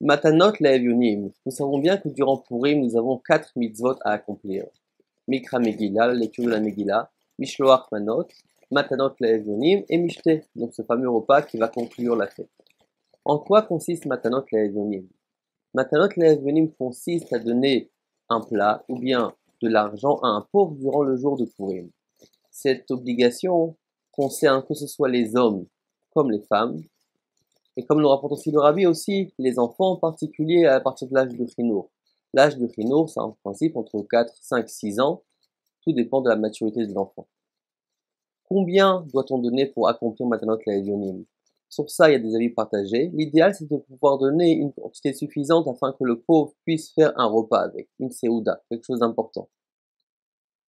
Matanot Le'evionim. Nous savons bien que durant Purim, nous avons 4 mitzvot à accomplir. Mikra Megillah, la lecture de la Megillah, Mishloach Manot, Matanot Le'evionim et Mishte, donc ce fameux repas qui va conclure la fête. En quoi consiste Matanot Le'evionim? Matanot Le'evionim consiste à donner un plat ou bien de l'argent à un pauvre durant le jour de Purim. Cette obligation concerne que ce soit les hommes comme les femmes, et comme le rapporte aussi le Rabbi aussi, les enfants en particulier à partir de l'âge du Chinour. L'âge du Chinour, c'est en principe entre 4, 5, 6 ans, tout dépend de la maturité de l'enfant. Combien doit-on donner pour accomplir Matanot Le'evionim? Sur ça, il y a des avis partagés. L'idéal, c'est de pouvoir donner une quantité suffisante afin que le pauvre puisse faire un repas avec, une seouda, quelque chose d'important.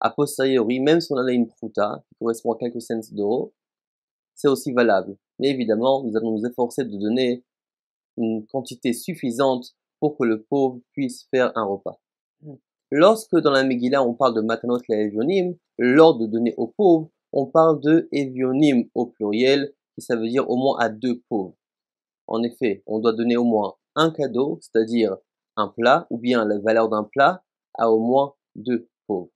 A posteriori, même si on a une prouta, qui correspond à quelques cents d'euros, c'est aussi valable. Mais évidemment, nous allons nous efforcer de donner une quantité suffisante pour que le pauvre puisse faire un repas. Lorsque dans la Megillah on parle de Matanot Le'evionim, l'ordre de donner aux pauvres, on parle de Evionim au pluriel, qui ça veut dire au moins à 2 pauvres. En effet, on doit donner au moins un cadeau, c'est-à-dire un plat, ou bien la valeur d'un plat, à au moins 2 pauvres.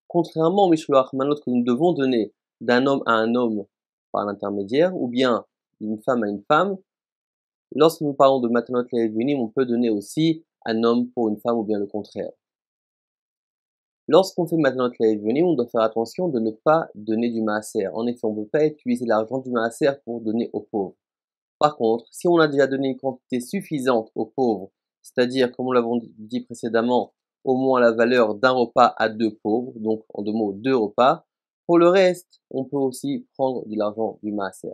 Contrairement au Mishloach Manot que nous devons donner d'un homme à un homme par l'intermédiaire, ou bien d'une femme à une femme, lorsque nous parlons de Matanot Le'evionim, on peut donner aussi un homme pour une femme ou bien le contraire. Lorsqu'on fait Matanot Le'evionim, on doit faire attention de ne pas donner du maaser. En effet, on ne peut pas utiliser l'argent du maaser pour donner aux pauvres. Par contre, si on a déjà donné une quantité suffisante aux pauvres, c'est-à-dire, comme nous l'avons dit précédemment, au moins la valeur d'un repas à 2 pauvres, donc en 2 mots, 2 repas, pour le reste, on peut aussi prendre de l'argent du maaser.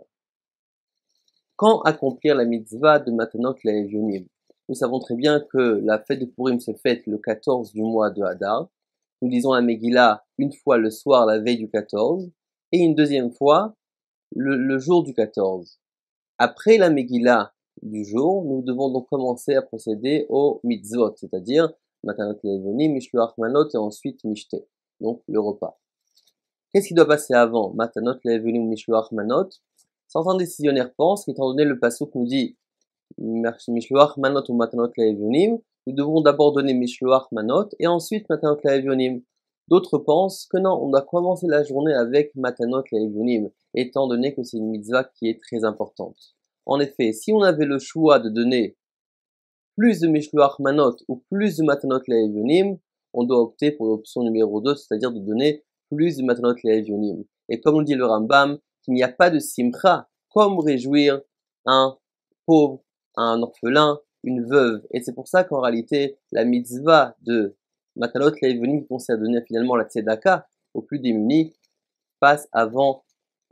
Quand accomplir la mitzvah de Matanot Le'evionim? Nous savons très bien que la fête de Purim se fête le 14 du mois de Hadar. Nous lisons la Megillah une fois le soir, la veille du 14, et une deuxième fois le jour du 14. Après la Megillah du jour, nous devons donc commencer à procéder au mitzvot, c'est-à-dire Matanot Le'evionim, Mishloach Manot et ensuite Mishte, donc le repas. Qu'est-ce qui doit passer avant Matanot Le'evionim, Mishloach Manot? Certains décisionnaires pensent qu'étant donné le passouk nous dit Mishloach Manot ou Matanot Le'evionim, nous devons d'abord donner Mishloach Manot et ensuite Matanot Le'evionim. D'autres pensent que non, on doit commencer la journée avec Matanot Le'evionim, étant donné que c'est une mitzvah qui est très importante. En effet, si on avait le choix de donner plus de Mishloach Manot ou plus de Matanot Le'evionim, on doit opter pour l'option numéro 2, c'est-à-dire de donner plus de Matanot Le'evionim. Et comme nous dit le Rambam, qu'il n'y a pas de simcha comme réjouir un pauvre, un orphelin, une veuve. Et c'est pour ça qu'en réalité, la mitzvah de Matanot Le'evionim qui consiste à donner finalement la tzedaka aux plus démunis passe avant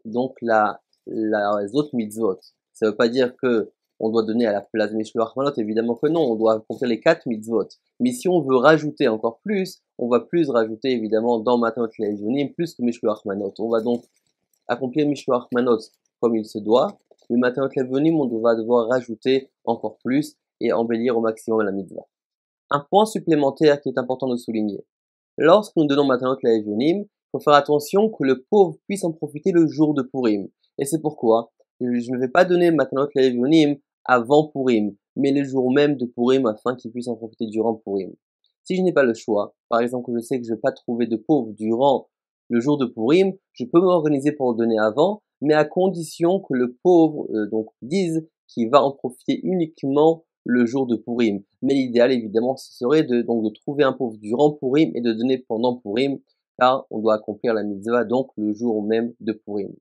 donc les autres mitzvot. Ça ne veut pas dire que on doit donner à la place de Mishloach Manot, évidemment que non, on doit accomplir les 4 mitzvot. Mais si on veut rajouter encore plus, on va plus rajouter évidemment dans Matanot Le'evionim plus que Mishloach Manot. On va donc accomplir Mishloach Manot comme il se doit, mais Matanot Le'evionim, on va devoir rajouter encore plus et embellir au maximum la mitzvah. Un point supplémentaire qui est important de souligner. Lorsque nous donnons Matanot Le'evionim, il faut faire attention que le pauvre puisse en profiter le jour de Purim. Et c'est pourquoi je ne vais pas donner Matanot Le'evionim avant Purim, mais le jour même de Purim afin qu'il puisse en profiter durant Purim. Si je n'ai pas le choix, par exemple que je sais que je ne vais pas trouver de pauvre durant le jour de Purim, je peux m'organiser pour le donner avant, mais à condition que le pauvre donc dise qu'il va en profiter uniquement le jour de Purim. Mais l'idéal évidemment ce serait de trouver un pauvre durant Purim et de donner pendant Purim, car on doit accomplir la mitzvah donc le jour même de Purim.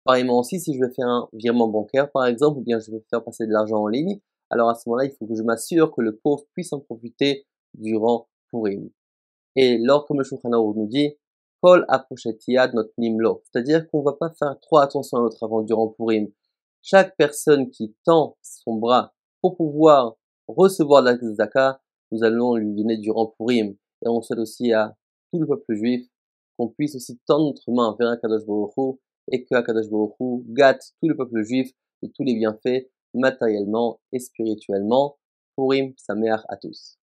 Pareillement aussi, si je vais faire un virement bancaire par exemple, ou bien je vais faire passer de l'argent en ligne, alors à ce moment-là, il faut que je m'assure que le pauvre puisse en profiter durant Purim. Et lors, comme le Shulchan Aruch nous dit, Kol apochet-yad not nimlo, c'est-à-dire qu'on ne va pas faire trop attention à notre argent durant Purim. Chaque personne qui tend son bras pour pouvoir recevoir la tzedaka, nous allons lui donner durant Purim. Et on souhaite aussi à tout le peuple juif qu'on puisse aussi tendre notre main vers Akadosh Baruch Hu et que Akadosh Baruch Hu gâte tout le peuple juif de tous les bienfaits matériellement et spirituellement. Purim Sameach à tous.